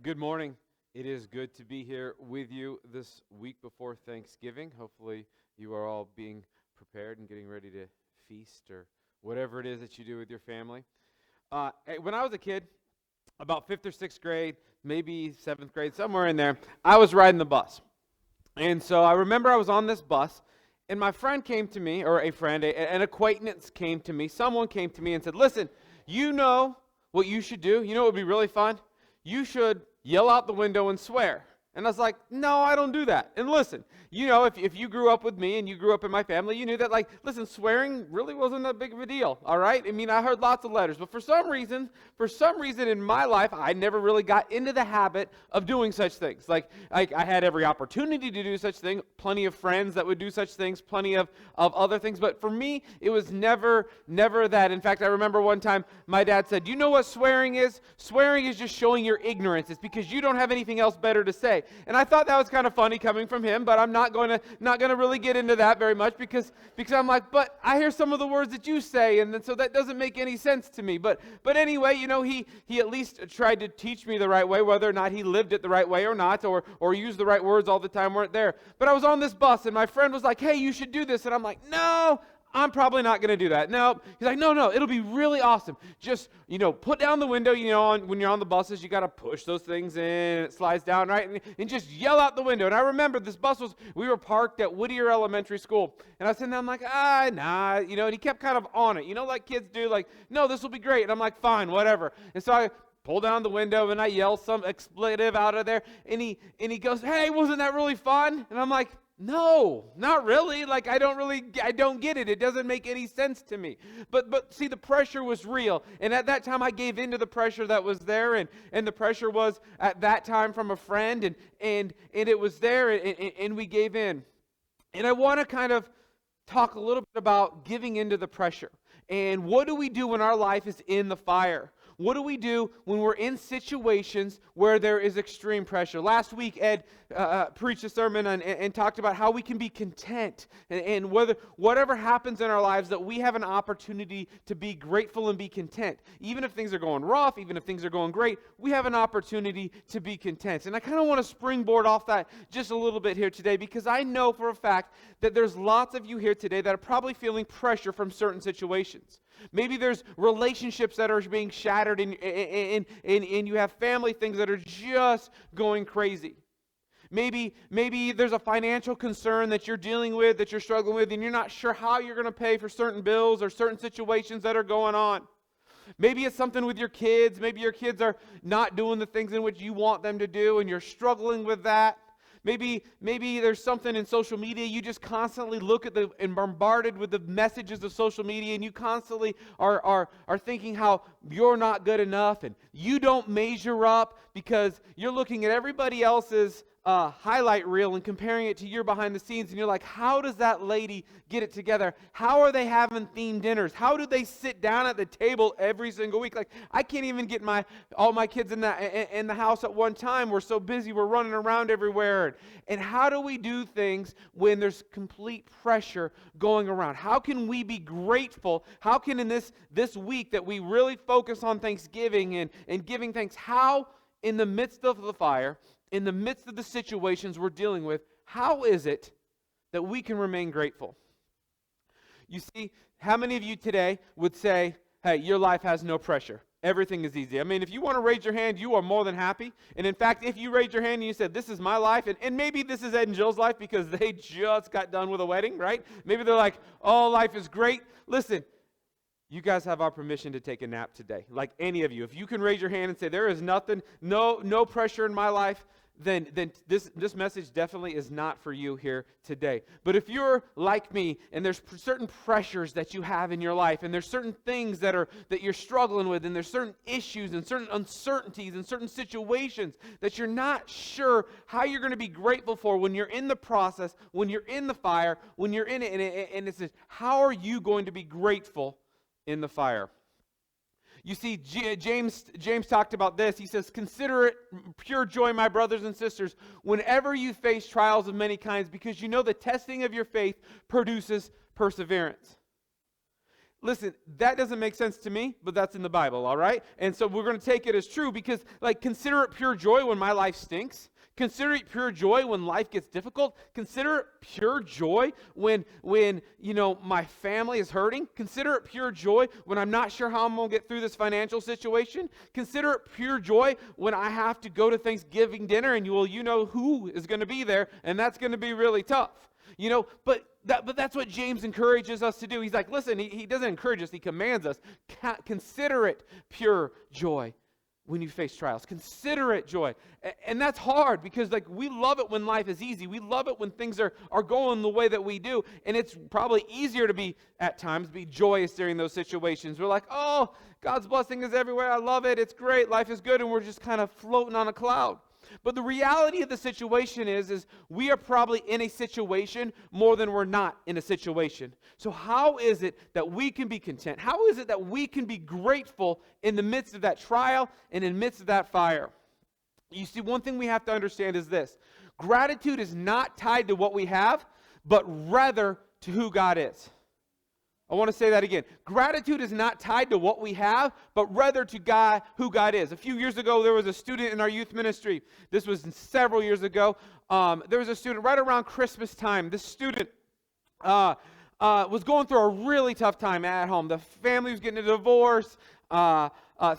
Good morning. It is good to be here with you this week before Thanksgiving. Hopefully, you are all being prepared and getting ready to feast or whatever it is that you do with your family. When I was a kid, about fifth or sixth grade, maybe seventh grade, somewhere in there, I was riding the bus. And so I remember I was on this bus, and my friend came to me, or a friend, an acquaintance came to me, someone came to me and said, listen, you know what you should do? You know what would be really fun? You should yell out the window and swear. And I was like, no, I don't do that. And listen, you know, if you grew up with me and you grew up in my family, you knew that, listen, swearing really wasn't that big of a deal, all right? I mean, I heard lots of letters, but for some reason in my life, I never really got into the habit of doing such things. Like I had every opportunity to do such things, plenty of friends that would do such things, plenty of other things, but for me, it was never that. In fact, I remember one time my dad said, you know what swearing is? Swearing is just showing your ignorance. It's because you don't have anything else better to say. And I thought that was kind of funny coming from him, but I'm not going to really get into that very much because I'm like, but I hear some of the words that you say, and so that doesn't make any sense to me. But anyway, you know, he at least tried to teach me the right way, whether or not he lived it the right way or not, or used the right words all the time weren't there. But I was on this bus, and my friend was like, hey, you should do this, and I'm like, no, I'm probably not going to do that. No. He's like, no, it'll be really awesome. Just, put down the window, when you're on the buses, you got to push those things in, and it slides down, right? And just yell out the window. And I remember we were parked at Whittier Elementary School. And I was sitting there, I'm like, nah, and he kept kind of on it, like kids do, like, no, this will be great. And I'm like, fine, whatever. And so I pull down the window and I yell some expletive out of there. And he goes, hey, wasn't that really fun? And I'm like, no, not really. Like, I don't get it. It doesn't make any sense to me. But see, the pressure was real. And at that time, I gave in to the pressure that was there. And the pressure was at that time from a friend. And it was there. And we gave in. And I want to kind of talk a little bit about giving into the pressure. And what do we do when our life is in the fire? What do we do when we're in situations where there is extreme pressure? Last week, Ed preached a sermon and talked about how we can be content and whatever happens in our lives, that we have an opportunity to be grateful and be content. Even if things are going rough, even if things are going great, we have an opportunity to be content. And I kind of want to springboard off that just a little bit here today, because I know for a fact that there's lots of you here today that are probably feeling pressure from certain situations. Maybe there's relationships that are being shattered and you have family things that are just going crazy. Maybe there's a financial concern that you're dealing with, that you're struggling with, and you're not sure how you're going to pay for certain bills or certain situations that are going on. Maybe it's something with your kids. Maybe your kids are not doing the things in which you want them to do, and you're struggling with that. Maybe there's something in social media. You just constantly look at and bombarded with the messages of social media, and you constantly are thinking how you're not good enough and you don't measure up because you're looking at everybody else's highlight reel and comparing it to your behind the scenes, and you're like, how does that lady get it together? How are they having themed dinners? How do they sit down at the table every single week? Like, I can't even get all my kids in the house at one time. We're so busy, we're running around everywhere. And how do we do things when there's complete pressure going around? How can we be grateful? How can in this week that we really focus on Thanksgiving and giving thanks, how in the midst of the fire, in the midst of the situations we're dealing with, how is it that we can remain grateful? You see, how many of you today would say, hey, your life has no pressure? Everything is easy. I mean, if you want to raise your hand, you are more than happy. And in fact, if you raise your hand and you said, this is my life, and maybe this is Ed and Jill's life because they just got done with a wedding, right? Maybe they're like, oh, life is great. Listen, you guys have our permission to take a nap today. Like any of you. If you can raise your hand and say, there is nothing, no pressure in my life, then this message definitely is not for you here today. But if you're like me and there's certain pressures that you have in your life, and there's certain things that you're struggling with, and there's certain issues and certain uncertainties and certain situations that you're not sure how you're going to be grateful for when you're in the process, when you're in the fire, when you're in it, and it says, how are you going to be grateful in the fire? You see, James talked about this. He says, consider it pure joy, my brothers and sisters, whenever you face trials of many kinds, because you know the testing of your faith produces perseverance. Listen, that doesn't make sense to me, but that's in the Bible, all right? And so we're going to take it as true because, consider it pure joy when my life stinks. Consider it pure joy when life gets difficult. Consider it pure joy when my family is hurting. Consider it pure joy when I'm not sure how I'm going to get through this financial situation. Consider it pure joy when I have to go to Thanksgiving dinner and you know who is going to be there, and that's going to be really tough. But that's what James encourages us to do. He's like, listen, he doesn't encourage us, he commands us. Consider it pure joy when you face trials. Consider it joy. And that's hard because we love it when life is easy. We love it when things are going the way that we do. And it's probably easier to be joyous during those situations. We're like, oh, God's blessing is everywhere. I love it. It's great. Life is good. And we're just kind of floating on a cloud. But the reality of the situation is we are probably in a situation more than we're not in a situation. So how is it that we can be content? How is it that we can be grateful in the midst of that trial and in the midst of that fire? You see, one thing we have to understand is this. Gratitude is not tied to what we have, but rather to who God is. I want to say that again. Gratitude is not tied to what we have, but rather to who God is. A few years ago, there was a student in our youth ministry. This was several years ago. There was a student right around Christmas time. This student was going through a really tough time at home. The family was getting a divorce.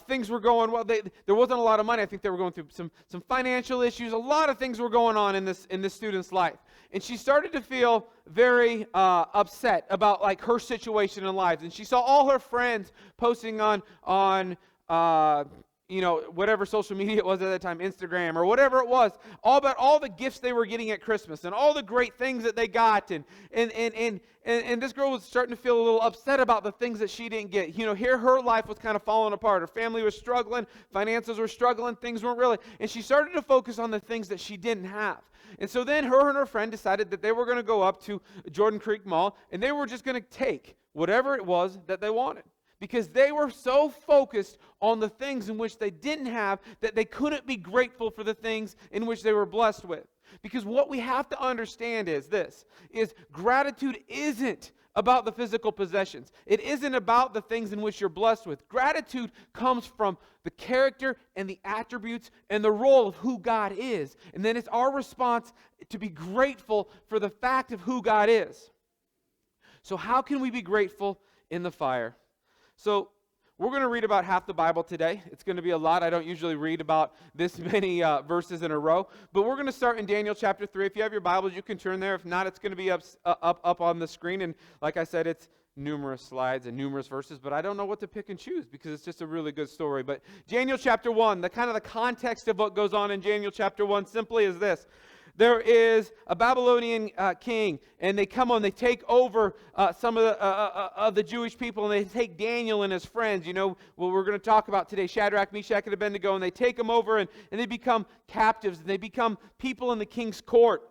Things were going well. There wasn't a lot of money. I think they were going through some financial issues. A lot of things were going on in this student's life. And she started to feel very upset about her situation in life. And she saw all her friends posting on whatever social media it was at that time, Instagram or whatever it was, all about all the gifts they were getting at Christmas and all the great things that they got. And this girl was starting to feel a little upset about the things that she didn't get. Here her life was kind of falling apart. Her family was struggling, finances were struggling, things weren't really. And she started to focus on the things that she didn't have. And so then her and her friend decided that they were going to go up to Jordan Creek Mall and they were just going to take whatever it was that they wanted. Because they were so focused on the things in which they didn't have that they couldn't be grateful for the things in which they were blessed with. Because what we have to understand is gratitude isn't about the physical possessions. It isn't about the things in which you're blessed with. Gratitude comes from the character and the attributes and the role of who God is. And then it's our response to be grateful for the fact of who God is. So how can we be grateful in the fire? So we're going to read about half the Bible today. It's going to be a lot. I don't usually read about this many verses in a row. But we're going to start in Daniel chapter 3. If you have your Bibles, you can turn there. If not, it's going to be up on the screen. And like I said, it's numerous slides and numerous verses. But I don't know what to pick and choose because it's just a really good story. But Daniel chapter 1, the context of what goes on in Daniel chapter 1 simply is this. There is a Babylonian king, and they take over some of the Jewish people, and they take Daniel and his friends, what we're going to talk about today, Shadrach, Meshach, and Abednego, and they take them over, and they become captives, and they become people in the king's court.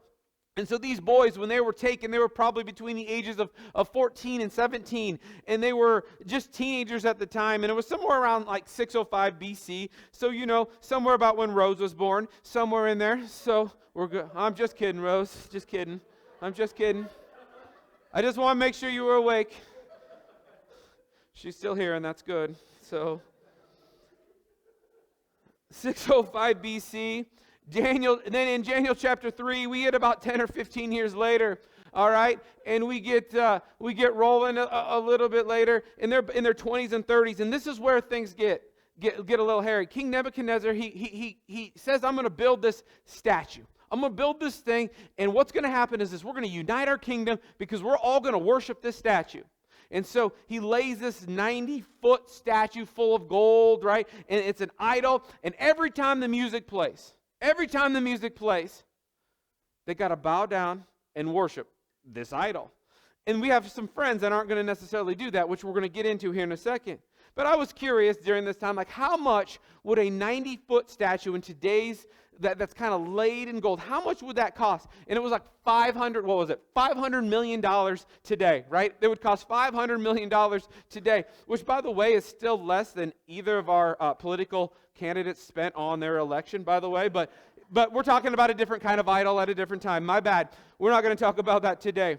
And so these boys, when they were taken, they were probably between the ages of 14 and 17, and they were just teenagers at the time, and it was somewhere around 605 BC, so somewhere about when Rose was born, somewhere in there, so we're good. I'm just kidding, Rose, just kidding. I'm just kidding. I just want to make sure you were awake. She's still here, and that's good. So 605 BC, then in Daniel chapter 3, we get about 10 or 15 years later, all right? And we get rolling a little bit later, in their 20s and 30s, and this is where things get a little hairy. King Nebuchadnezzar, he says, I'm going to build this statue. I'm going to build this thing, and what's going to happen is this. We're going to unite our kingdom because we're all going to worship this statue. And so he lays this 90-foot statue full of gold, right? And it's an idol, and every time the music plays, they got to bow down and worship this idol. And we have some friends that aren't going to necessarily do that, which we're going to get into here in a second. But I was curious during this time, how much would a 90-foot statue in today's that's kind of laid in gold, how much would that cost? And it was $500 million today, right? It would cost $500 million today, which, by the way, is still less than either of our political candidates spent on their election, by the way. But we're talking about a different kind of idol at a different time. My bad. We're not going to talk about that today.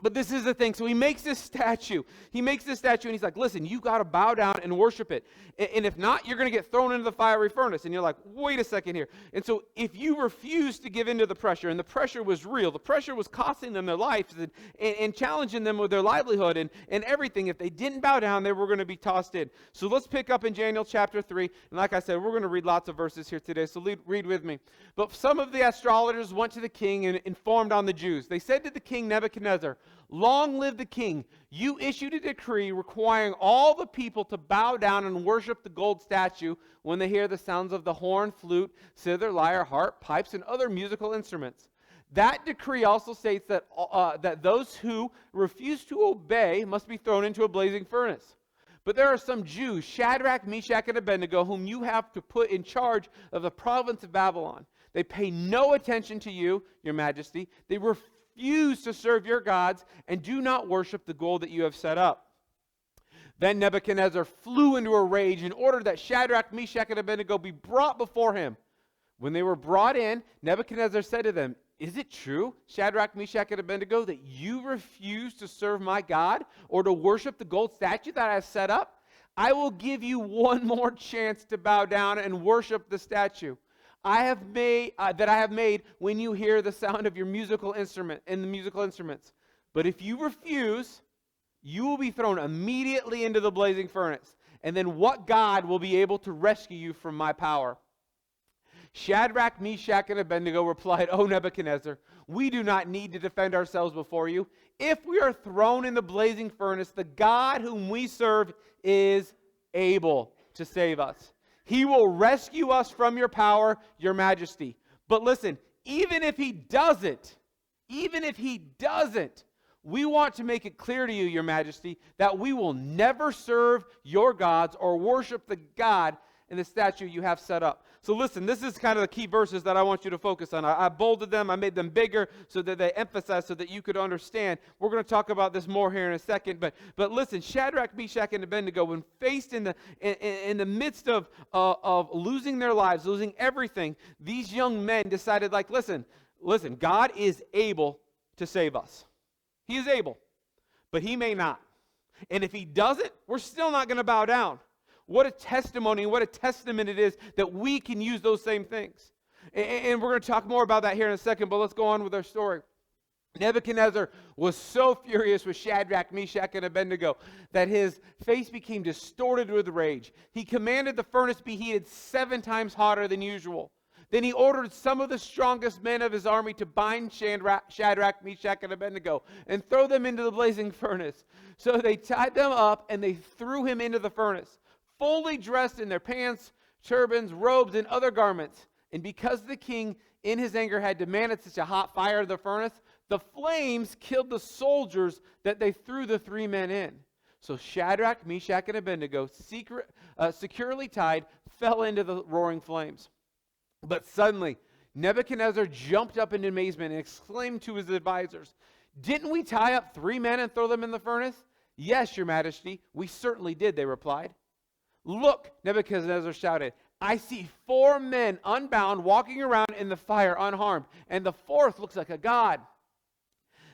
But this is the thing. So he makes this statue. He makes this statue, and he's like, listen, you got to bow down and worship it. And if not, you're going to get thrown into the fiery furnace. And you're like, wait a second here. And so if you refuse to give in to the pressure, and the pressure was real, the pressure was costing them their lives and challenging them with their livelihood and everything. If they didn't bow down, they were going to be tossed in. So let's pick up in Daniel chapter 3. And like I said, we're going to read lots of verses here today. So read with me. But some of the astrologers went to the king and informed on the Jews. They said to the king Nebuchadnezzar, long live the king. You issued a decree requiring all the people to bow down and worship the gold statue when they hear the sounds of the horn, flute, zither, lyre, harp, pipes, and other musical instruments. That decree also states that, that those who refuse to obey must be thrown into a blazing furnace. But there are some Jews, Shadrach, Meshach, and Abednego, whom you have to put in charge of the province of Babylon. They pay no attention to you, your majesty. They refuse to serve your gods and do not worship the gold that you have set up. Then Nebuchadnezzar flew into a rage and ordered that Shadrach, Meshach, and Abednego be brought before him. When they were brought in, Nebuchadnezzar said to them, is it true, Shadrach, Meshach, and Abednego, that you refuse to serve my God or to worship the gold statue that I have set up? I will give you one more chance to bow down and worship the statue I have made when you hear the sound of your musical instrument and the musical instruments. But if you refuse, you will be thrown immediately into the blazing furnace. And then what God will be able to rescue you from my power? Shadrach, Meshach, and Abednego replied, O Nebuchadnezzar, we do not need to defend ourselves before you. If we are thrown in the blazing furnace, the God whom we serve is able to save us. He will rescue us from your power, your majesty. But listen, even if he doesn't, we want to make it clear to you, your majesty, that we will never serve your gods or worship the God in the statue you have set up. So listen, this is kind of the key verses that I want you to focus on. I bolded them, I made them bigger so that they emphasize, so that you could understand. We're going to talk about this more here in a second. But listen, Shadrach, Meshach, and Abednego, when faced in the midst of losing their lives, losing everything, these young men decided, like, listen, God is able to save us. He is able, but he may not. And if he doesn't, we're still not going to bow down. What a testimony, what a testament it is that we can use those same things. And we're going to talk more about that here in a second, but let's go on with our story. Nebuchadnezzar was so furious with Shadrach, Meshach, and Abednego that his face became distorted with rage. He commanded the furnace be heated 7 times hotter than usual. Then he ordered some of the strongest men of his army to bind Shadrach, Meshach, and Abednego and throw them into the blazing furnace. So they tied them up and they threw him into the furnace, fully dressed in their pants, turbans, robes, and other garments. And because the king, in his anger, had demanded such a hot fire of the furnace, the flames killed the soldiers that they threw the 3 men in. So Shadrach, Meshach, and Abednego, securely tied, fell into the roaring flames. But suddenly, Nebuchadnezzar jumped up in amazement and exclaimed to his advisors, "Didn't we tie up 3 men and throw them in the furnace?" "Yes, your majesty, we certainly did," they replied. "Look," Nebuchadnezzar shouted, "I see 4 men unbound walking around in the fire unharmed, and the 4th looks like a god."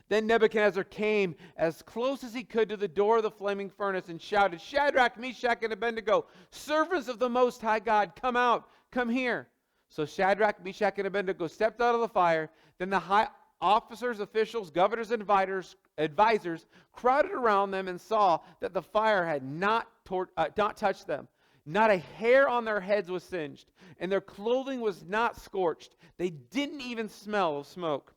Then Nebuchadnezzar came as close as he could to the door of the flaming furnace and shouted, "Shadrach, Meshach, and Abednego, servants of the Most High God, come out, come here." So Shadrach, Meshach, and Abednego stepped out of the fire. Then the high officers, officials, governors, and advisors crowded around them and saw that the fire had not touched them. Not a hair on their heads was singed, and their clothing was not scorched. They didn't even smell of smoke.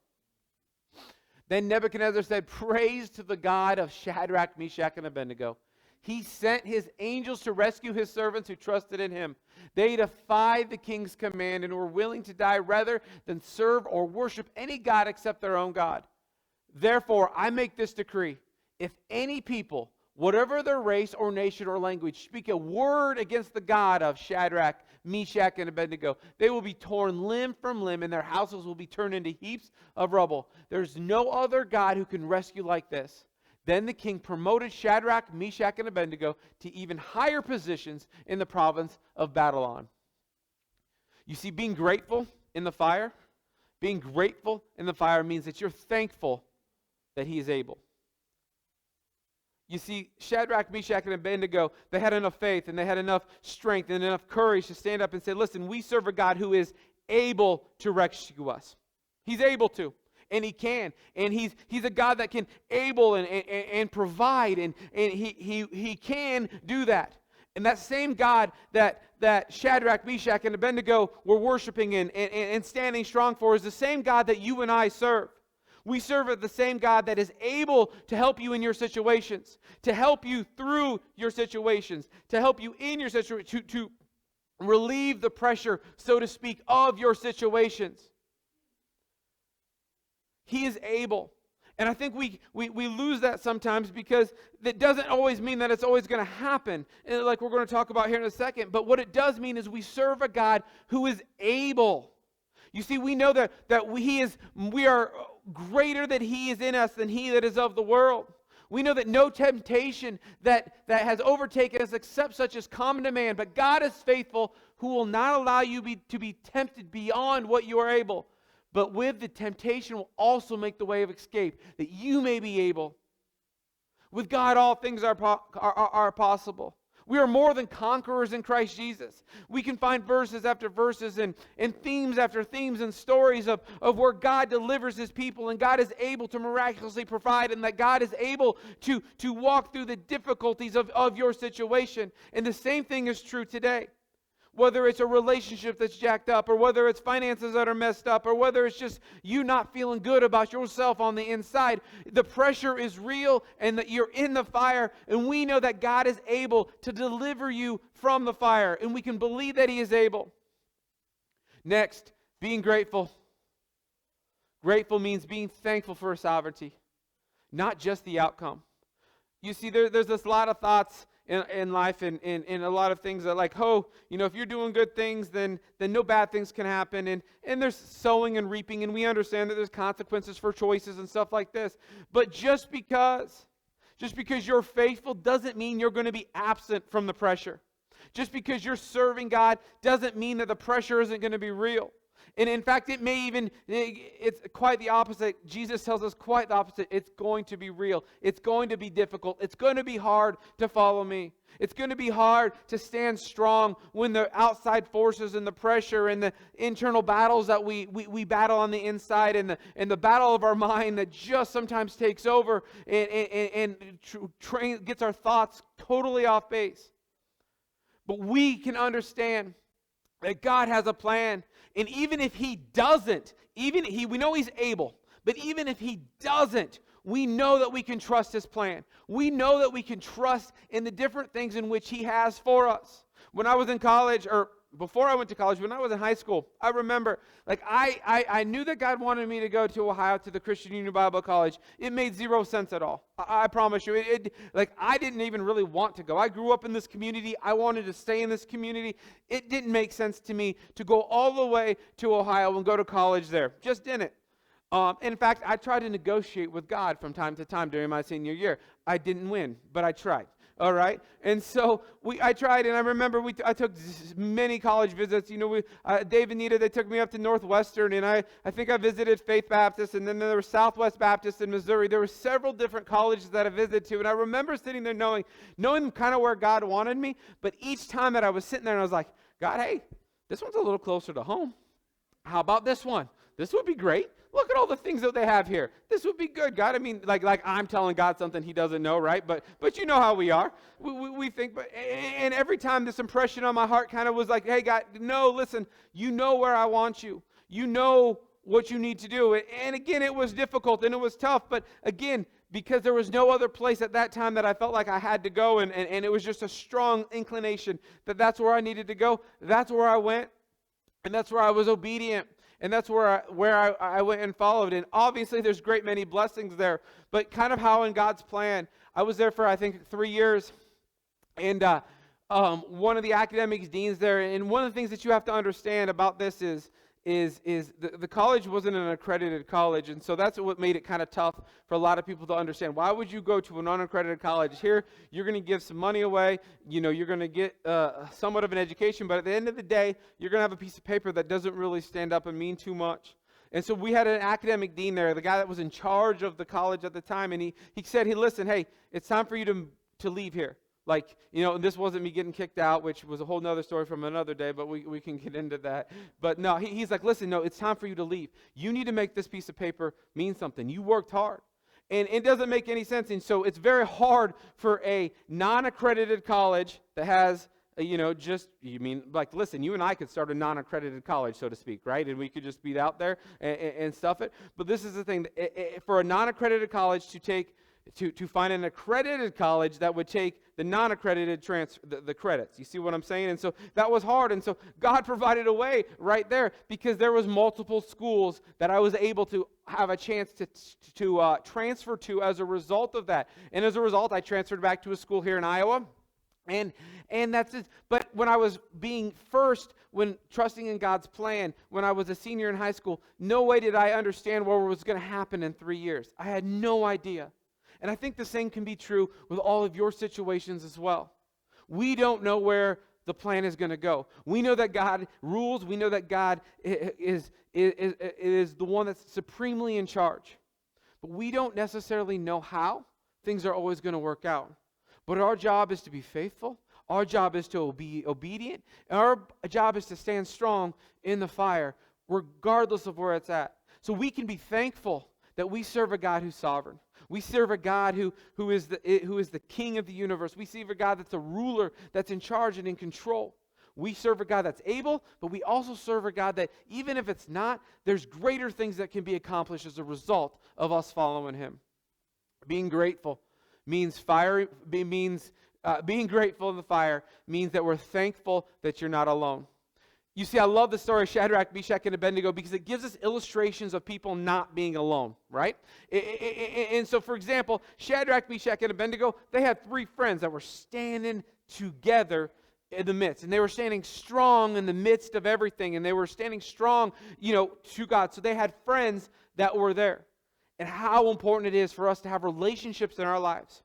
Then Nebuchadnezzar said, "Praise to the God of Shadrach, Meshach, and Abednego. He sent his angels to rescue his servants who trusted in him. They defied the king's command and were willing to die rather than serve or worship any god except their own God. Therefore, I make this decree. If any people, whatever their race or nation or language, speak a word against the God of Shadrach, Meshach, and Abednego, they will be torn limb from limb, and their houses will be turned into heaps of rubble. There's no other God who can rescue like this." Then the king promoted Shadrach, Meshach, and Abednego to even higher positions in the province of Babylon. You see, being grateful in the fire means that you're thankful that he is able. You see, Shadrach, Meshach, and Abednego, they had enough faith and they had enough strength and enough courage to stand up and say, listen, we serve a God who is able to rescue us. He's able to, and He can. And He's a God that can able and provide, and he can do that. And that same God that Shadrach, Meshach, and Abednego were worshiping and standing strong for is the same God that you and I serve. We serve the same God that is able to help you in your situations, to help you through your situations, to help you in your situation, to relieve the pressure, so to speak, of your situations. He is able. And I think we lose that sometimes, because that doesn't always mean that it's always going to happen, and like we're going to talk about here in a second. But what it does mean is we serve a God who is able. You see, we know that we are greater that He is in us than he that is of the world. We know that no temptation that has overtaken us except such as common to man. But God is faithful, who will not allow you to be tempted beyond what you are able. But with the temptation will also make the way of escape, that you may be able. With God all things are possible. We are more than conquerors in Christ Jesus. We can find verses after verses and themes after themes and stories of where God delivers His people, and God is able to miraculously provide, and that God is able to walk through the difficulties of your situation. And the same thing is true today. Whether it's a relationship that's jacked up, or whether it's finances that are messed up, or whether it's just you not feeling good about yourself on the inside, the pressure is real and that you're in the fire, and we know that God is able to deliver you from the fire, and we can believe that He is able. Next, being grateful. Grateful means being thankful for His sovereignty, not just the outcome. You see, there's this lot of thoughts in life and a lot of things that like, if you're doing good things, then no bad things can happen. And there's sowing and reaping, and we understand that there's consequences for choices and stuff like this. But just because you're faithful doesn't mean you're going to be absent from the pressure. Just because you're serving God doesn't mean that the pressure isn't going to be real. And in fact, it's quite the opposite. Jesus tells us quite the opposite. It's going to be real. It's going to be difficult. It's going to be hard to follow me. It's going to be hard to stand strong when the outside forces and the pressure and the internal battles that we battle on the inside, and the battle of our mind that just sometimes takes over and gets our thoughts totally off base. But we can understand that God has a plan. And even if He doesn't, we know He's able, but even if He doesn't, we know that we can trust His plan. We know that we can trust in the different things in which He has for us. When I was in college, or before I went to college, when I was in high school, I remember, I knew that God wanted me to go to Ohio to the Christian Union Bible College. It made zero sense at all. I promise you. I didn't even really want to go. I grew up in this community. I wanted to stay in this community. It didn't make sense to me to go all the way to Ohio and go to college there. Just didn't. In fact, I tried to negotiate with God from time to time during my senior year. I didn't win, but I tried. All right, and so I tried, and I remember I took many college visits. Dave and Nita, they took me up to Northwestern, and I think I visited Faith Baptist, and then there was Southwest Baptist in Missouri. There were several different colleges that I visited to, and I remember sitting there knowing kind of where God wanted me. But each time that I was sitting there, and I was like, God, hey, this one's a little closer to home. How about this one? This would be great. Look at all the things that they have here. This would be good, God. I mean, like I'm telling God something He doesn't know, right? But you know how we are. We think, and every time this impression on my heart kind of was like, hey, God, no, listen, you know where I want you. You know what you need to do. And again, it was difficult and it was tough. But again, because there was no other place at that time that I felt like I had to go, and it was just a strong inclination that that's where I needed to go. That's where I went, and that's where I was obedient. And that's where I went and followed. And obviously there's great many blessings there. But kind of how in God's plan, I was there for, I think, 3 years. And one of the academic deans there, and one of the things that you have to understand about this is the college wasn't an accredited college. And so that's what made it kind of tough for a lot of people to understand. Why would you go to an unaccredited college? Here, you're going to give some money away. You're going to get somewhat of an education. But at the end of the day, you're going to have a piece of paper that doesn't really stand up and mean too much. And so we had an academic dean there, the guy that was in charge of the college at the time, and he said, hey, listen, hey, it's time for you to leave here. Like, and this wasn't me getting kicked out, which was a whole nother story from another day, but we can get into that. But no, he's like, listen, no, it's time for you to leave. You need to make this piece of paper mean something. You worked hard. And it doesn't make any sense. And so it's very hard for a non-accredited college that has, listen, you and I could start a non-accredited college, so to speak, right? And we could just be out there and stuff it. But this is the thing. For a non-accredited college to find an accredited college that would take the non-accredited the credits. You see what I'm saying? And so that was hard. And so God provided a way right there because there was multiple schools that I was able to have a chance to transfer to as a result of that. And as a result, I transferred back to a school here in Iowa. And that's it. But when I was when trusting in God's plan, when I was a senior in high school, no way did I understand what was going to happen in 3 years. I had no idea. And I think the same can be true with all of your situations as well. We don't know where the plan is going to go. We know that God rules. We know that God is the one that's supremely in charge. But we don't necessarily know how things are always going to work out. But our job is to be faithful. Our job is to be obedient. And our job is to stand strong in the fire, regardless of where it's at. So we can be thankful that we serve a God who's sovereign. We serve a God who is the king of the universe. We serve a God that's a ruler, that's in charge and in control. We serve a God that's able, but we also serve a God that even if it's not, there's greater things that can be accomplished as a result of us following him. Being grateful means being grateful in the fire means that we're thankful that you're not alone. You see, I love the story of Shadrach, Meshach, and Abednego because it gives us illustrations of people not being alone, right? And so, for example, Shadrach, Meshach, and Abednego, they had 3 friends that were standing together in the midst. And they were standing strong in the midst of everything. And they were standing strong, to God. So they had friends that were there. And how important it is for us to have relationships in our lives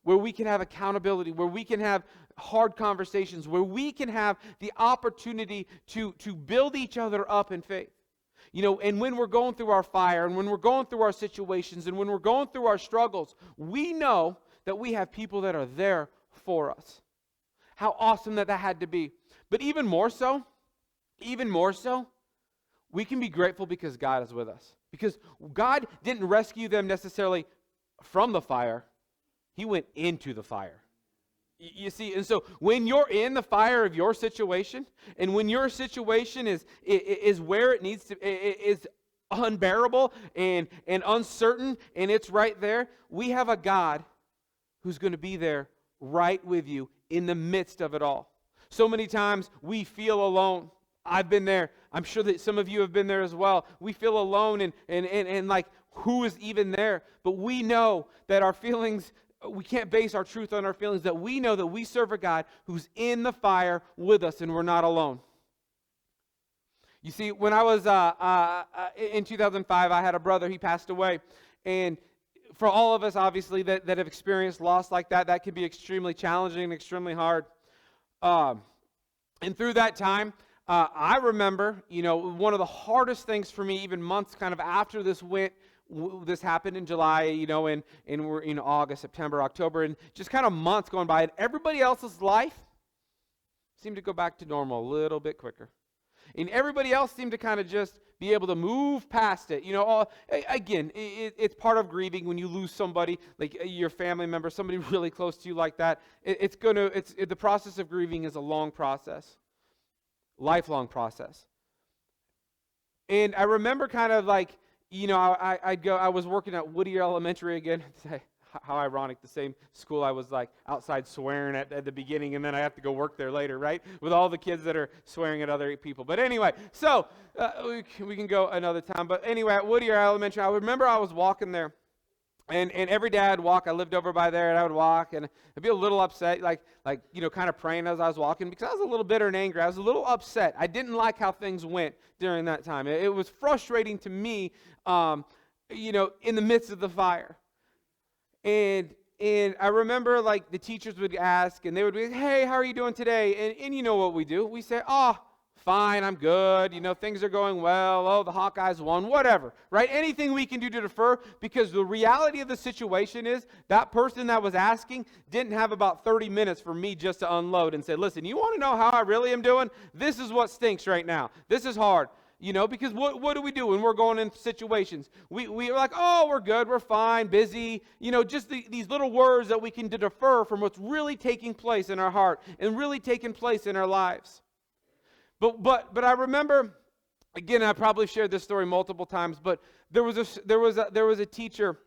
where we can have accountability, where we can have hard conversations, where we can have the opportunity to build each other up in faith. And when we're going through our fire, and when we're going through our situations, and when we're going through our struggles, we know that we have people that are there for us. How awesome that had to be. But even more so, we can be grateful because God is with us. Because God didn't rescue them necessarily from the fire. He went into the fire. You see, and so when you're in the fire of your situation, and when your situation is where it needs to, is unbearable and uncertain, and it's right there, we have a God who's going to be there right with you in the midst of it all. So many times we feel alone. I've been there. I'm sure that some of you have been there as well. We feel alone and like, who is even there? But we know that our feelings, we can't base our truth on our feelings, that we know that we serve a God who's in the fire with us and we're not alone. You see, when I was in 2005, I had a brother. He passed away. And for all of us, obviously, that have experienced loss like that, that can be extremely challenging and extremely hard. And through that time, I remember, one of the hardest things for me, even months kind of after this happened in July, and we're in August, September, October, and just kind of months going by, and everybody else's life seemed to go back to normal a little bit quicker. And everybody else seemed to kind of just be able to move past it. Again, it's part of grieving when you lose somebody, like your family member, somebody really close to you like that. The process of grieving is a long process, lifelong process. And I remember kind of like, I was working at Whittier Elementary again. How ironic, the same school I was like outside swearing at the beginning, and then I have to go work there later, right? With all the kids that are swearing at other people. But anyway, so we can go another time. But anyway, at Whittier Elementary, I remember I was walking there, and every day I'd walk. I lived over by there, and I would walk, and I'd be a little upset, like kind of praying as I was walking, because I was a little bitter and angry. I was a little upset. I didn't like how things went during that time. It was frustrating to me, in the midst of the fire. And I remember like the teachers would ask, and they would be, hey, how are you doing today? And you know what we do? We say, Fine, I'm good. Things are going well. Oh, the Hawkeyes won. Whatever, right? Anything we can do to defer, because the reality of the situation is that person that was asking didn't have about 30 minutes for me just to unload and say, listen, you want to know how I really am doing? This is what stinks right now. This is hard. Because what do we do when we're going in situations? We're like, oh, we're good, we're fine, busy. Just these little words that we can defer from what's really taking place in our heart and really taking place in our lives. But I remember, again, I probably shared this story multiple times, but there was a teacher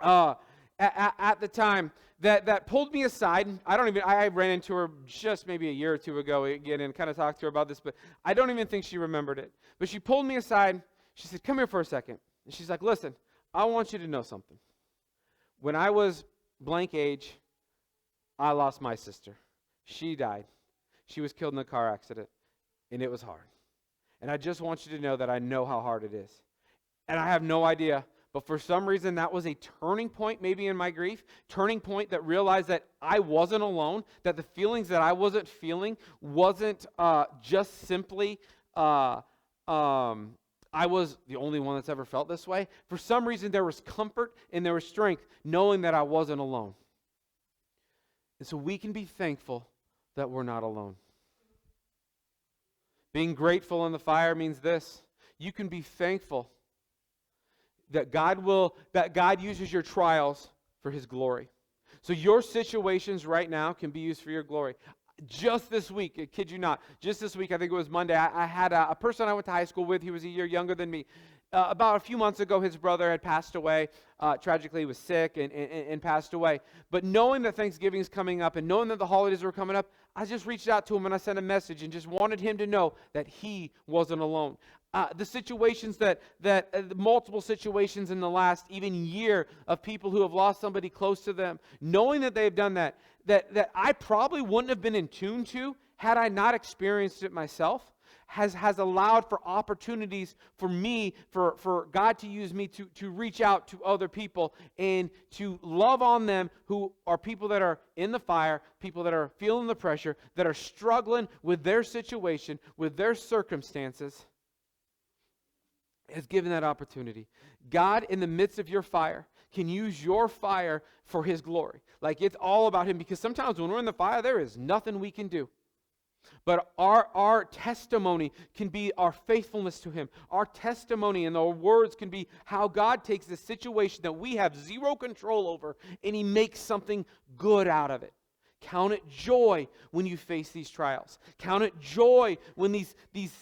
at the time that pulled me aside. I ran into her just maybe a year or two ago again and kind of talked to her about this, but I don't even think she remembered it. But she pulled me aside. She said, come here for a second. And she's like, listen, I want you to know something. When I was blank age, I lost my sister. She died. She was killed in a car accident. And it was hard. And I just want you to know that I know how hard it is. And I have no idea, but for some reason that was a turning point maybe in my grief, turning point that realized that I wasn't alone, that the feelings that I wasn't feeling wasn't just simply I was the only one that's ever felt this way. For some reason there was comfort and there was strength knowing that I wasn't alone. And so we can be thankful that we're not alone. Being grateful in the fire means this. You can be thankful that God uses your trials for His glory. So your situations right now can be used for your glory. Just this week, I kid you not, just this week, I think it was Monday, I had a person I went to high school with. He was a year younger than me. About a few months ago, his brother had passed away. Tragically, he was sick and passed away. But knowing that Thanksgiving is coming up and knowing that the holidays were coming up, I just reached out to him and I sent a message and just wanted him to know that he wasn't alone. The situations multiple situations in the last even year of people who have lost somebody close to them, knowing that they've done that I probably wouldn't have been in tune to had I not experienced it myself, has allowed for opportunities for me, for God to use me to reach out to other people and to love on them who are people that are in the fire, people that are feeling the pressure, that are struggling with their situation, with their circumstances. Has given that opportunity. God, in the midst of your fire, can use your fire for His glory. Like it's all about Him, because sometimes when we're in the fire, there is nothing we can do. But our testimony can be our faithfulness to Him. Our testimony and our words can be how God takes the situation that we have zero control over and He makes something good out of it. Count it joy when you face these trials. Count it joy when these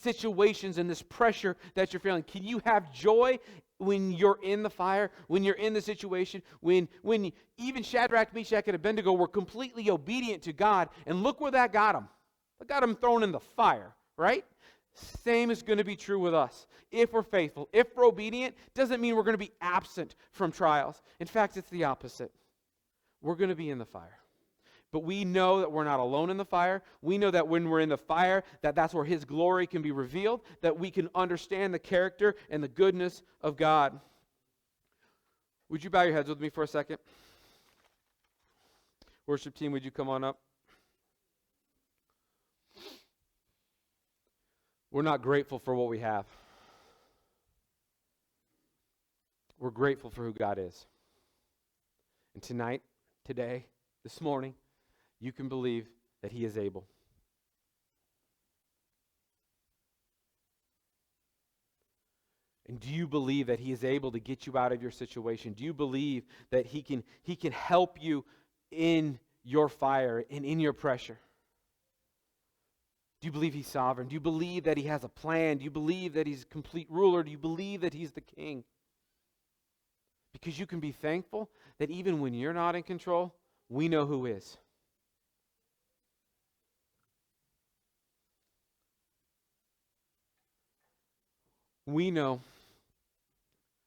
situations and this pressure that you're feeling. Can you have joy when you're in the fire, when you're in the situation, when even Shadrach, Meshach, and Abednego were completely obedient to God, and look where that got them. It got them thrown in the fire, right? Same is going to be true with us. If we're faithful, if we're obedient, doesn't mean we're going to be absent from trials. In fact, it's the opposite. We're going to be in the fire. But we know that we're not alone in the fire. We know that when we're in the fire, that's where His glory can be revealed, that we can understand the character and the goodness of God. Would you bow your heads with me for a second? Worship team, would you come on up? We're not grateful for what we have. We're grateful for who God is. And tonight, today, this morning, you can believe that He is able. And do you believe that He is able to get you out of your situation? Do you believe that He can help you in your fire and in your pressure? Do you believe He's sovereign? Do you believe that He has a plan? Do you believe that He's complete ruler? Do you believe that He's the King? Because you can be thankful that even when you're not in control, we know who is. We know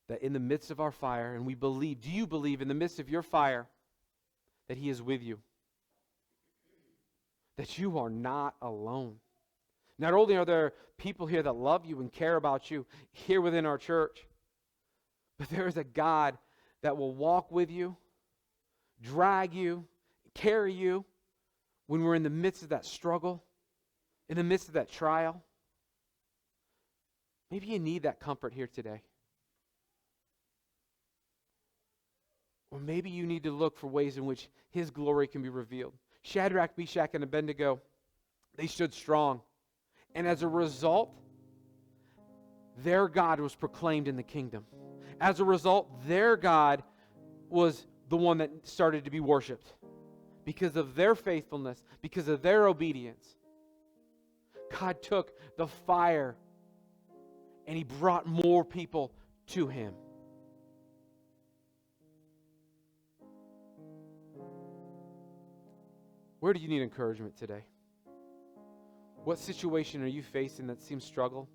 that in the midst of our fire, and we believe, do you believe in the midst of your fire that He is with you? That you are not alone. Not only are there people here that love you and care about you here within our church, but there is a God that will walk with you, drag you, carry you when we're in the midst of that struggle, in the midst of that trial. Maybe you need that comfort here today. Or maybe you need to look for ways in which His glory can be revealed. Shadrach, Meshach, and Abednego, they stood strong. And as a result, their God was proclaimed in the kingdom. As a result, their God was the one that started to be worshipped. Because of their faithfulness, because of their obedience. God took the fire and He brought more people to Him. Where do you need encouragement today? What situation are you facing that seems struggle,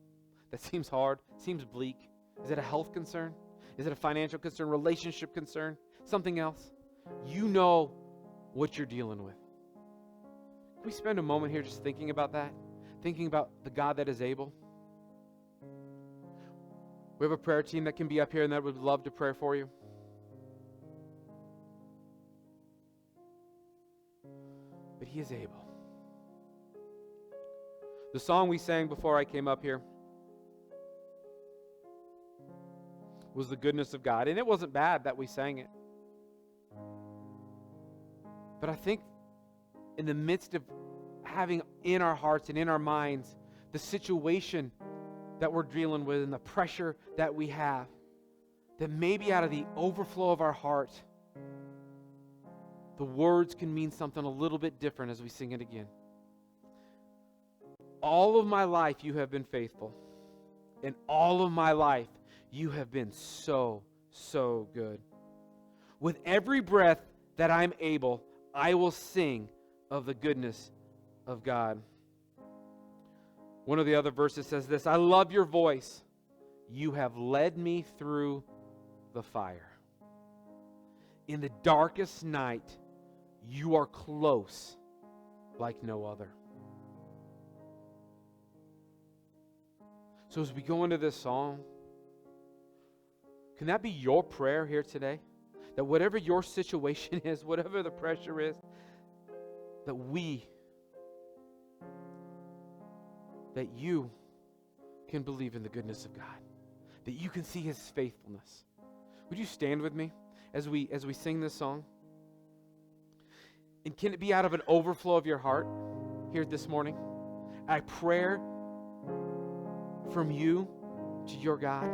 that seems hard, seems bleak? Is it a health concern? Is it a financial concern, relationship concern, something else? You know what you're dealing with. Can we spend a moment here just thinking about that? Thinking about the God that is able? We have a prayer team that can be up here and that would love to pray for you. But He is able. The song we sang before I came up here was the goodness of God. And it wasn't bad that we sang it. But I think in the midst of having in our hearts and in our minds the situation that we're dealing with and the pressure that we have, that maybe out of the overflow of our heart, the words can mean something a little bit different as we sing it again. All of my life you have been faithful. In all of my life you have been so, so good. With every breath that I'm able, I will sing of the goodness of God. One of the other verses says this, I love your voice. You have led me through the fire. In the darkest night, you are close like no other. So as we go into this song, can that be your prayer here today? That whatever your situation is, whatever the pressure is, that you can believe in the goodness of God. That you can see His faithfulness. Would you stand with me as we sing this song? And can it be out of an overflow of your heart here this morning? A prayer from you to your God.